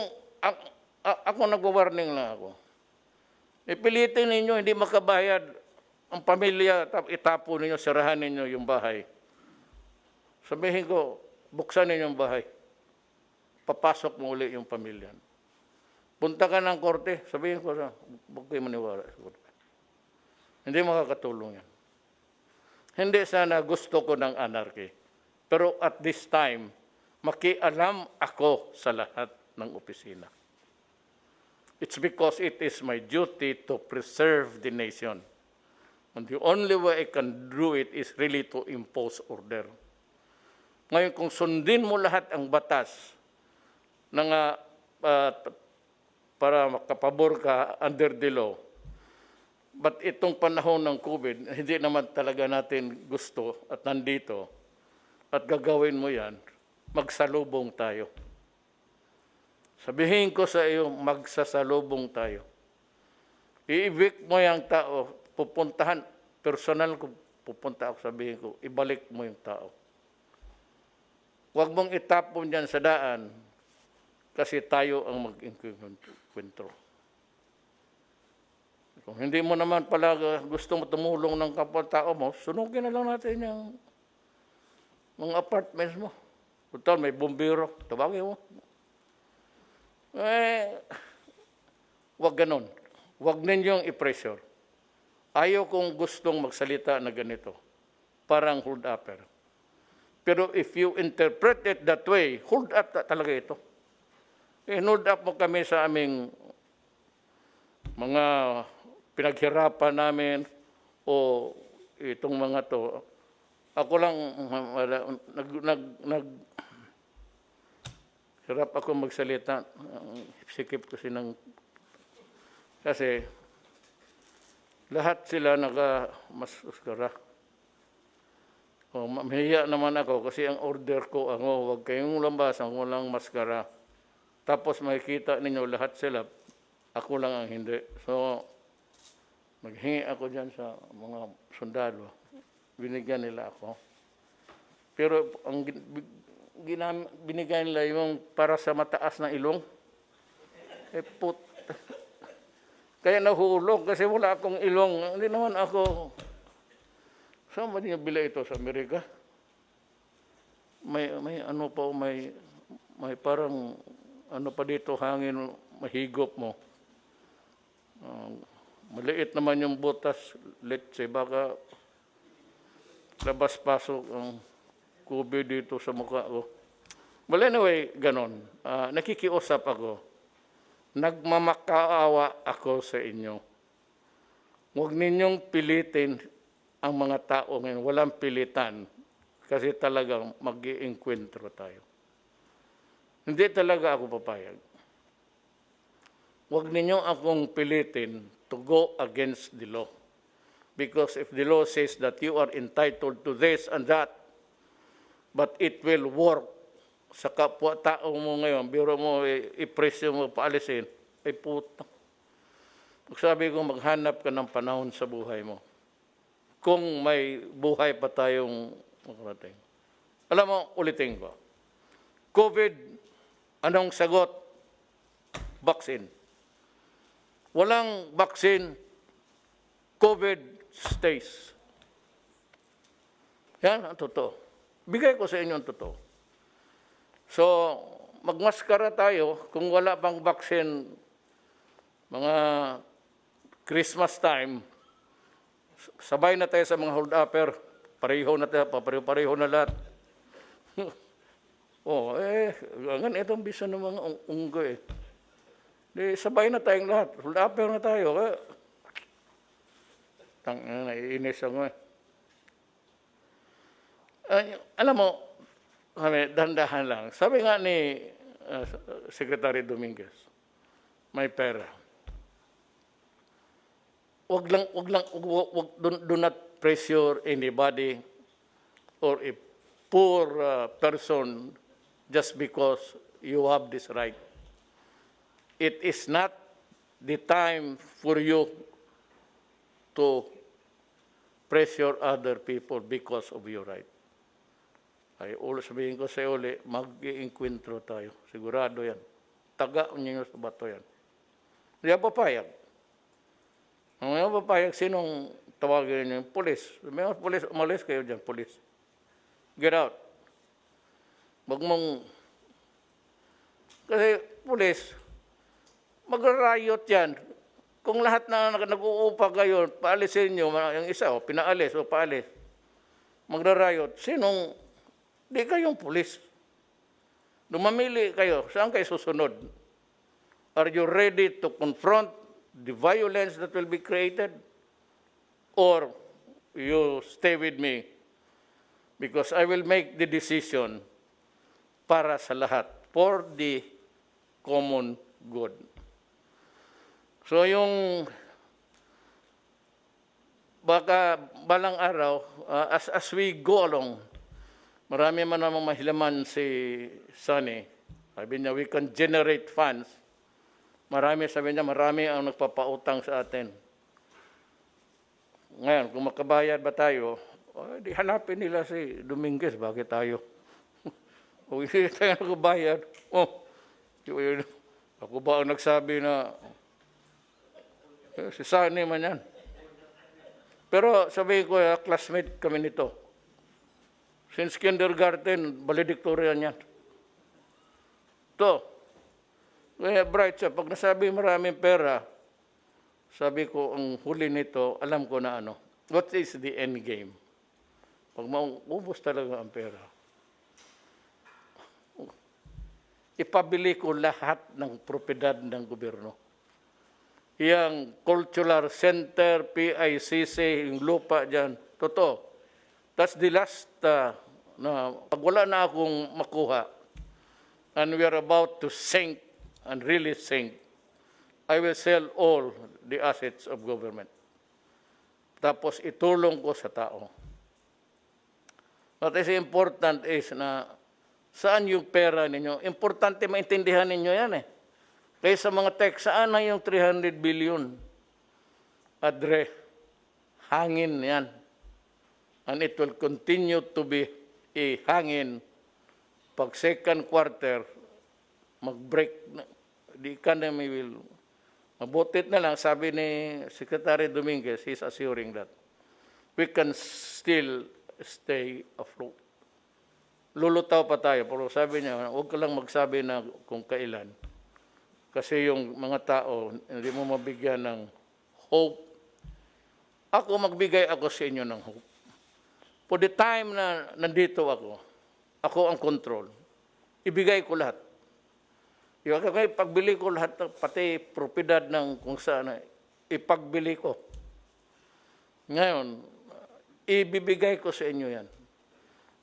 [SPEAKER 1] ako nag-warning lang ako, ipilitin ninyo, hindi makabayad ang pamilya, itapo ninyo, sirahan ninyo yung bahay. Sabihin ko, buksan ninyo yung bahay. Papasok mo uli yung pamilya. Punta ka ng korte, sabihin ko, huwag kayo maniwala sa korte. Hindi makakatulong yan. Hindi sana gusto ko ng anarchy. Pero at this time, makialam ako sa lahat ng opisina. It's because it is my duty to preserve the nation. And the only way I can do it is really to impose order. Ngayon, kung sundin mo lahat ang batas para makapabor ka under the law, but itong panahon ng COVID, hindi naman talaga natin gusto at nandito, at gagawin mo yan, magsalubong tayo. Sabihin ko sa iyo, magsasalubong tayo. I-evict mo yung tao, pupuntahan, personal ko, pupunta ako, sabihin ko, ibalik mo yung tao. Huwag mong itapon yan sa daan, kasi tayo ang mag-inkwentro. Kung hindi mo naman pala gusto mo tumulong ng kapwa-tao mo, sunugin na lang natin yung mga apartments mo. Total, may bumbiro. Tawagin mo. Wag ganon. Wag ninyong i-pressure. Ayaw kong gustong magsalita na ganito. Parang hold-upper. Pero if you interpret it that way, hold up talaga ito. Hold up mo kami sa aming mga pinaghirapan namin o itong mga to. Ako lang, hirap ako magsalita. Sikip ko kasi lahat sila naka-maskara. Mahiya naman ako kasi ang order ko, huwag kayong lambasan, walang maskara. Tapos makikita ninyo lahat sila, ako lang ang hindi. So, maghingi ako dyan sa mga sundalo. Binigyan nila ako. Pero ang binigyan nila yung para sa mataas na ilong. Kaya nahulog kasi wala akong ilong. Hindi naman ako. Saan ba niya bila ito? Sa Amerika? May ano pa, may parang ano pa dito hangin mahigop mo. Maliit naman yung butas, let's say, baka labas-pasok ang COVID dito sa mukha ko. Well, anyway, ganon. Nakikiusap ako. Nagmamakaawa ako sa inyo. Huwag ninyong pilitin ang mga tao ngayon. Walang pilitan. Kasi talagang mag-iengkwentro tayo. Hindi talaga ako papayag. Huwag ninyong akong pilitin to go against the law. Because if the law says that you are entitled to this and that, but it will work sa kapwa-tao mo ngayon, biro mo, i-presyo mo, paalisin, ay puta. Sabi ko, maghanap ka ng panahon sa buhay mo. Kung may buhay pa tayong makarating. Alam mo, ulitin ko. COVID, anong sagot? Vaccine. Walang vaccine, COVID stays. Yan ang totoo. Bigay ko sa inyo ang totoo. So, magmaskara tayo kung wala pang vaccine mga Christmas time. Sabay na tayo sa mga hold-upper. Pareho na tayo, pareho na lahat. Itong bisa ng mga unggoy. Di, sabay na tayong lahat. Hold-upper na tayo. Naiinis ako eh. Alam mo, dahan-dahan lang. Sabi nga ni Secretary Dominguez, may pera. Do not pressure anybody or a poor person just because you have this right. It is not the time for you to pressure other people because of your right. Ay, sabihin ko sa iyo ulit, mag-iengkwentro tayo. Sigurado yan. Taga ninyo sa bato yan. Hindi ako papayag. Ang mga papayag, sinong tawagin niyo? Pulis. May mga pulis, umalis kayo dyan, pulis. Get out. Wag mong... Kasi pulis, magra-riot yan. Kung lahat na nag-uupa kayo, paalisin nyo, yung isa, pinaalis o paalis, magra-riot, sinong... Di kayong pulis. Lumamili kayo. Saan kayo susunod? Are you ready to confront the violence that will be created? Or you stay with me? Because I will make the decision para sa lahat. For the common good. So yung baka balang araw, as we go along, marami man namang mahilaman si Sonny. Sabi niya, we can generate funds. Sabi niya, marami ang nagpapautang sa atin. Ngayon, kung makabayad ba tayo, di hanapin nila si Dominguez, bakit tayo? Kung hindi tayo nakabayad, ako ba ang nagsabi na, si Sonny man yan. Pero sabi ko, classmate kami nito. Since kindergarten, valedictorian yan. Kaya bright siya. Pag nasabi maraming pera, sabi ko, ang huli nito, alam ko na ano. What is the end game? Pag maubos talaga ang pera, ipabili ko lahat ng propiedad ng gobyerno. Yang cultural center, PICC, yung lupa dyan, totoo. That's the last na pag wala na akong makuha and we are about to sink and really sink, I will sell all the assets of government. Tapos itulong ko sa tao. What is important is na saan yung pera ninyo? Importante maintindihan ninyo yan eh. Kaya sa mga text, saan na yung 300 billion? Adre, hangin yan. And it will continue to be a hangin pag second quarter, mag-break, the economy will, mabutit na lang, sabi ni Secretary Dominguez, he's assuring that we can still stay afloat. Lulutaw pa tayo, pero sabi niya, huwag ka lang magsabi na kung kailan. Kasi yung mga tao, hindi mo mabigyan ng hope. Ako, magbigay ako sa inyo ng hope. For the time na nandito ako ang control. Ibigay ko lahat. Yung pagbili ko lahat, pati propiedad ng kung saan, ipagbili ko. Ngayon, ibibigay ko sa inyo yan.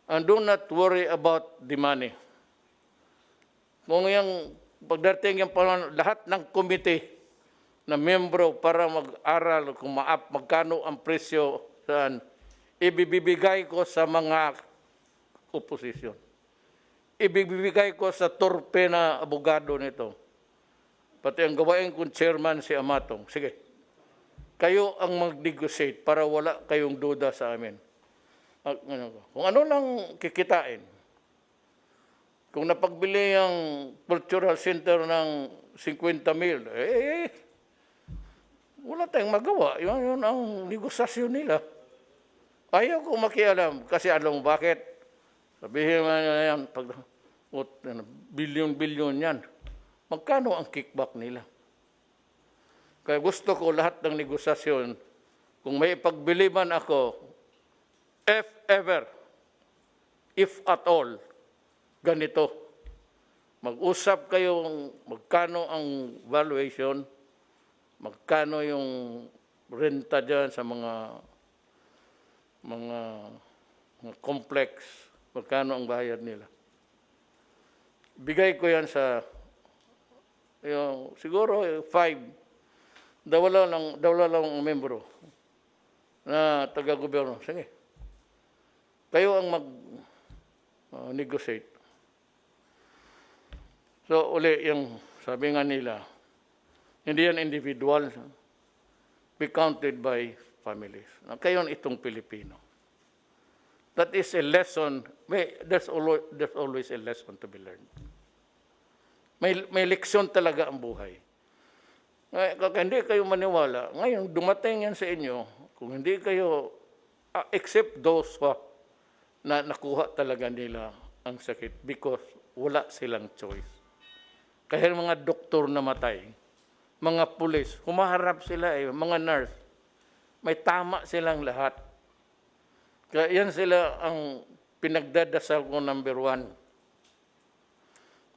[SPEAKER 1] And do not worry about the money. Kung yung pagdating yung lahat ng committee na membro para mag-aral kung magkano ang presyo saan, ibibigay ko sa mga opposition. Ibibigay ko sa torpe na abogado nito. Pati ang gawain kong chairman si Amatong. Sige, kayo ang mag-negotiate para wala kayong duda sa amin. Kung ano lang kikitain. Kung napagbili ang cultural center ng 50 mil, wala tayong magawa. Yun ang negosasyon nila. Ayaw ko makialam kasi alam mo bakit? Sabihin mo yan, pag bilyon-bilyon yan, magkano ang kickback nila? Kaya gusto ko lahat ng negosasyon, kung may ipagbili man ako, if ever, if at all, ganito. Mag-usap kayong magkano ang valuation, magkano yung renta dyan sa mga complex, magkano ang bayad nila. Bigay ko yan sa, siguro 5, dawala lang ang membro na taga-gobyerno. Sige. Kayo ang mag-negotiate. So, uli, yung sabi nga nila, hindi yan individual, be counted by families. Kayo itong Pilipino. That is a lesson. There's always a lesson to be learned. May leksyon talaga ang buhay. Kaya hindi kayo maniwala, ngayon dumating yan sa inyo, kung hindi kayo, except those na nakuha talaga nila ang sakit because wala silang choice. Kaya mga doktor namatay, mga pulis, humaharap sila mga nurse, may tama silang lahat. Kaya yan sila ang pinagdadasal ko number 1.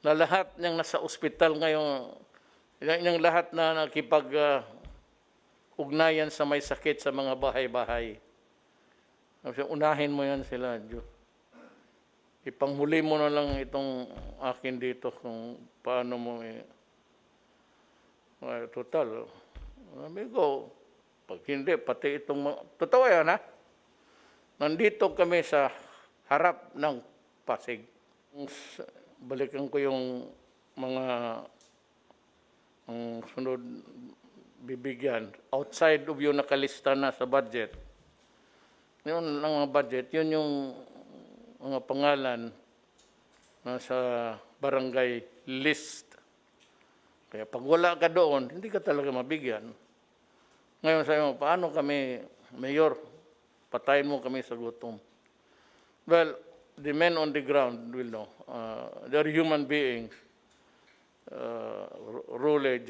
[SPEAKER 1] Na lahat niyang nasa ospital ngayon, yung lahat na nakipag-ugnayan sa may sakit sa mga bahay-bahay. Unahin mo yan sila, Diyos. Ipanghuli mo na lang itong akin dito kung paano mo total. Amigo, pag hindi, pati itong totoo yan, ha? Nandito kami sa harap ng Pasig. Balikan ko yung mga ang sunod bibigyan. Outside of yung nakalista na sa budget. Yun ang mga budget, yun yung mga pangalan na sa barangay list. Kaya pag wala ka doon, hindi ka talaga mabigyan. Ngayon sabi mo, paano kami, Mayor, patayin mo kami sa gutom? Well, the men on the ground will know. They're human beings. Rule,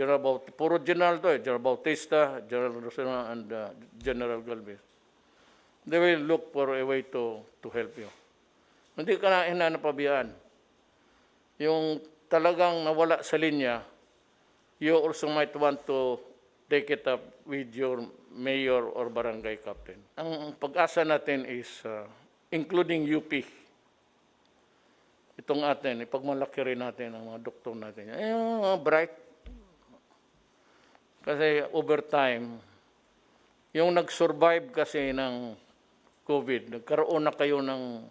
[SPEAKER 1] puro general to General Bautista, General Rosena, and General Galvez. They will look for a way to help you. Hindi ka na hinanapabayaan. Yung talagang nawala sa linya, you also might want to take it up with your mayor or barangay captain. Ang pag-asa natin is including UP. Itong atin, ipagmalaki rin natin ang mga doktor natin. Yung mga bright. Kasi over time, yung nag-survive kasi ng COVID, nagkaroon na kayo ng...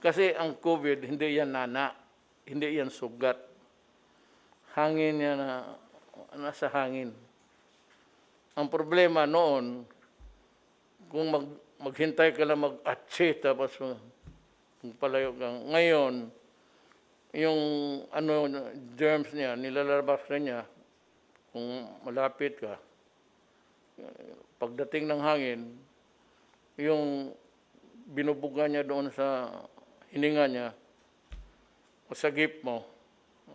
[SPEAKER 1] Kasi ang COVID, hindi yan nana, hindi yan sugat. Hangin yan nasa hangin. Ang problema noon, kung maghintay ka lang mag-atsi, tapos kung palayo kang... Ngayon, yung germs niya, nilalabas na niya, kung malapit ka, pagdating ng hangin, yung binubuga niya doon sa hininga niya, o sa gip mo,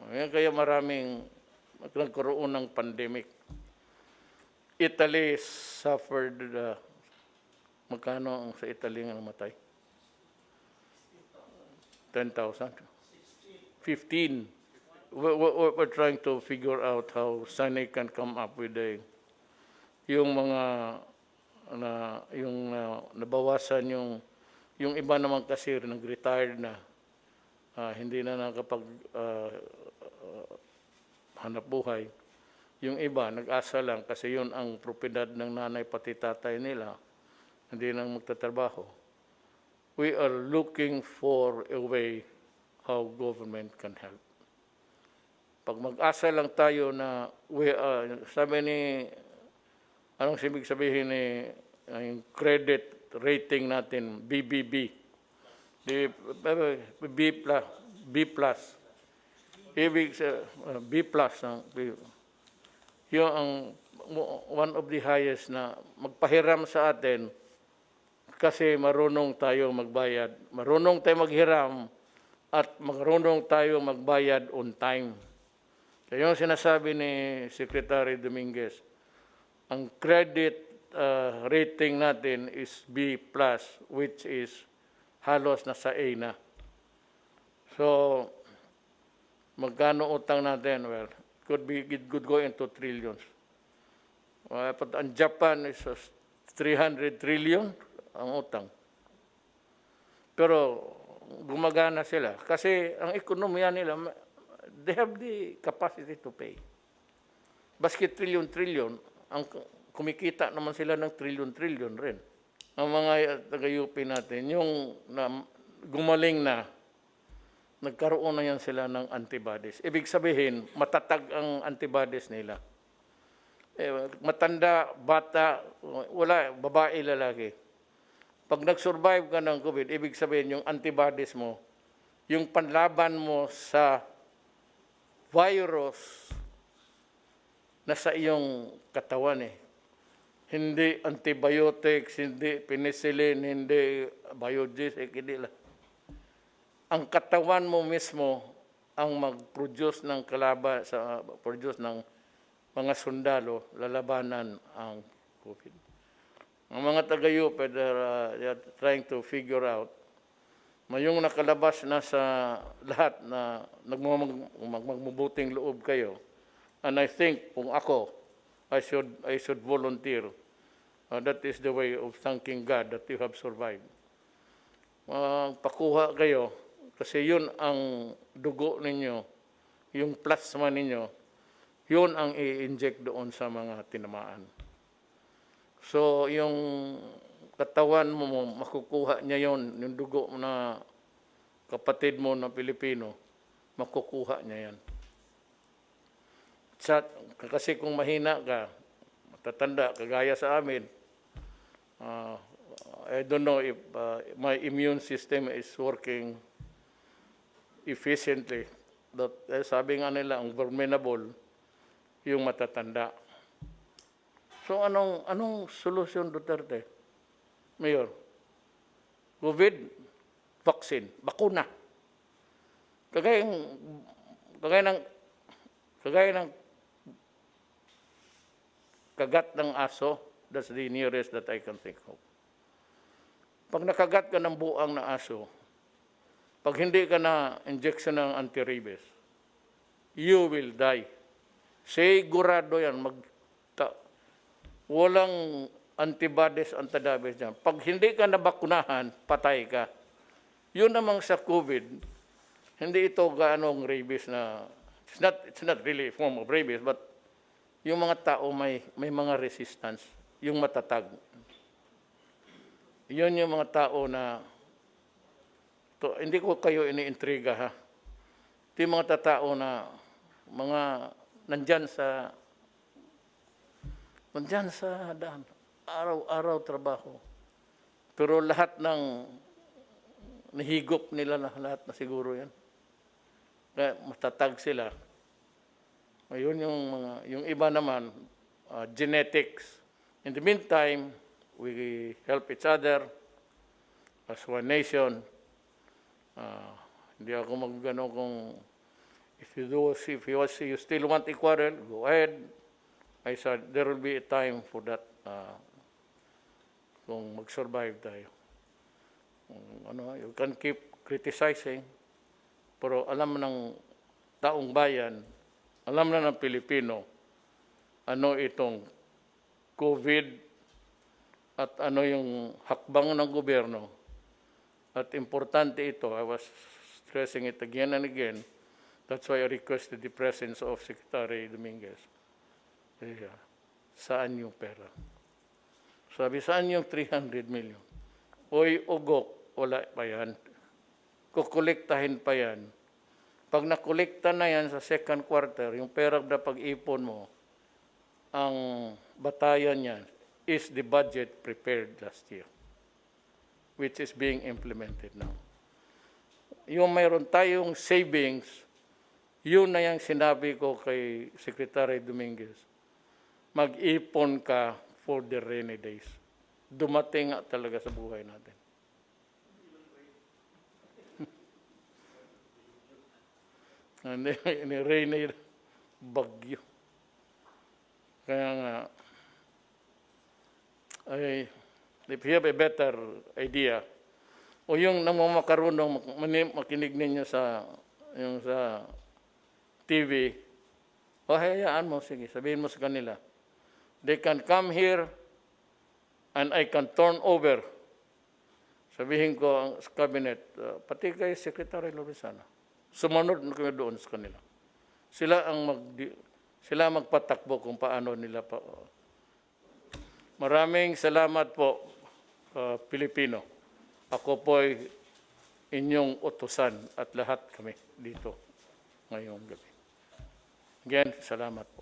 [SPEAKER 1] kaya maraming nagkaroon ng pandemic. Italy suffered, magkano ang sa Italy ang namatay? 10,000? 15. We're trying to figure out how Sani can come up with yung mga nabawasan yung iba naman kasi nag-retired na, hindi na nakapag hanap buhay. Yung iba nag-asa lang kasi yun ang propiedad ng nanay pati tatay nila, hindi nang magtatrabaho. We are looking for a way how government can help. Pag mag-asa lang tayo na sabi ni, anong ibig sabihin ni yung credit rating natin, BBB, B plus, ibig B plus, yun ang one of the highest na magpahiram sa atin kasi marunong tayo magbayad, marunong tayo maghiram at marunong tayo magbayad on time. Kaya yung sinasabi ni Secretary Dominguez, ang credit rating natin is B+, which is halos nasa A na. So, magkano utang natin? Well, it could go into trillions. But ang Japan is 300 trillion ang utang. Pero gumagana sila kasi ang ekonomiya nila, they have the capacity to pay. Baski trillion, ang kumikita naman sila ng trillion rin. Ang mga taga-UP natin, yung gumaling na, nagkaroon na yan sila ng antibodies. Ibig sabihin, matatag ang antibodies nila. Matanda, bata, wala, babae, lalaki. Pag nag-survive ka ng COVID, ibig sabihin yung antibodies mo, yung panlaban mo sa virus nasa iyong katawan eh. Hindi antibiotics, hindi penicillin, hindi biologics, hindi lang. Ang katawan mo mismo ang mag-produce ng kalaban, produce ng mga sundalo, lalabanan ang COVID. Ang mga taga-UP, they are trying to figure out, yung nakalabas na sa lahat na magmabuting loob kayo, and I think kung ako, I should volunteer. That is the way of thanking God that you have survived. Pakuha kayo, kasi yun ang dugo ninyo, yung plasma ninyo, yun ang i-inject doon sa mga tinamaan. So, yung katawan mo, makukuha niya yun, yung dugo na kapatid mo na Pilipino, makukuha niya yan. Kasi kung mahina ka, matatanda, kagaya sa amin, I don't know if my immune system is working efficiently. Sabi nga nila, ang vulnerable, yung matatanda. So anong solusyon, Duterte? Mayor, COVID, vaccine, bakuna. Kagaya ng kagat ng aso, that's the nearest that I can think of. Pag nakagat ka ng buang na aso, pag hindi ka na injection ng anti-rabies, you will die. Sigurado yan. Walang antibodies, antibodies dyan. Pag hindi ka nabakunahan, patay ka. Yun namang sa COVID, hindi ito gaanong rabies na, it's not really a form of rabies, but yung mga tao may mga resistance, yung matatag. Yun yung mga tao na, hindi ko kayo iniintriga ha. Ito yung mga tao na, nandyan sa daan. Araw-araw trabaho. Pero lahat ng nahigop nila lahat na siguro yan. Kaya matatag sila. Ayun yung iba naman, genetics. In the meantime, we help each other as one nation. Hindi ako magano kung if you still want a quarrel, go ahead. I said, there will be a time for that kung mag-survive tayo. You can keep criticizing, pero alam ng taong bayan, alam na ng Pilipino, ano itong COVID at ano yung hakbang ng gobyerno. At importante ito, I was stressing it again and again. That's why I requested the presence of Secretary Dominguez. Saan yung pera? Sabi, saan yung 300 million? Oy, ugok, wala pa yan. Kukolektahin pa yan. Pag nakolekta na yan sa second quarter, yung pera na pag-ipon mo, ang batayan yan is the budget prepared last year, which is being implemented now. Yung mayroon tayong savings, yun na yung sinabi ko kay Secretary Dominguez. Mag-ipon ka for the rainy days. Dumating nga talaga sa buhay natin. Ini rainy bagyo. Kaya nga, if you have a better idea, o yung namakarunong makinig ninyo sa TV, o hayaan mo, sige, sabihin mo sa kanila. They can come here and I can turn over. Sabihin ko ang cabinet, pati kay Secretary Lorenzana, sumunod na kami doon sa kanila. Sila magpatakbo kung paano nila pa. Maraming salamat po, Pilipino. Ako po'y inyong utusan at lahat kami dito ngayong gabi. Again, salamat po.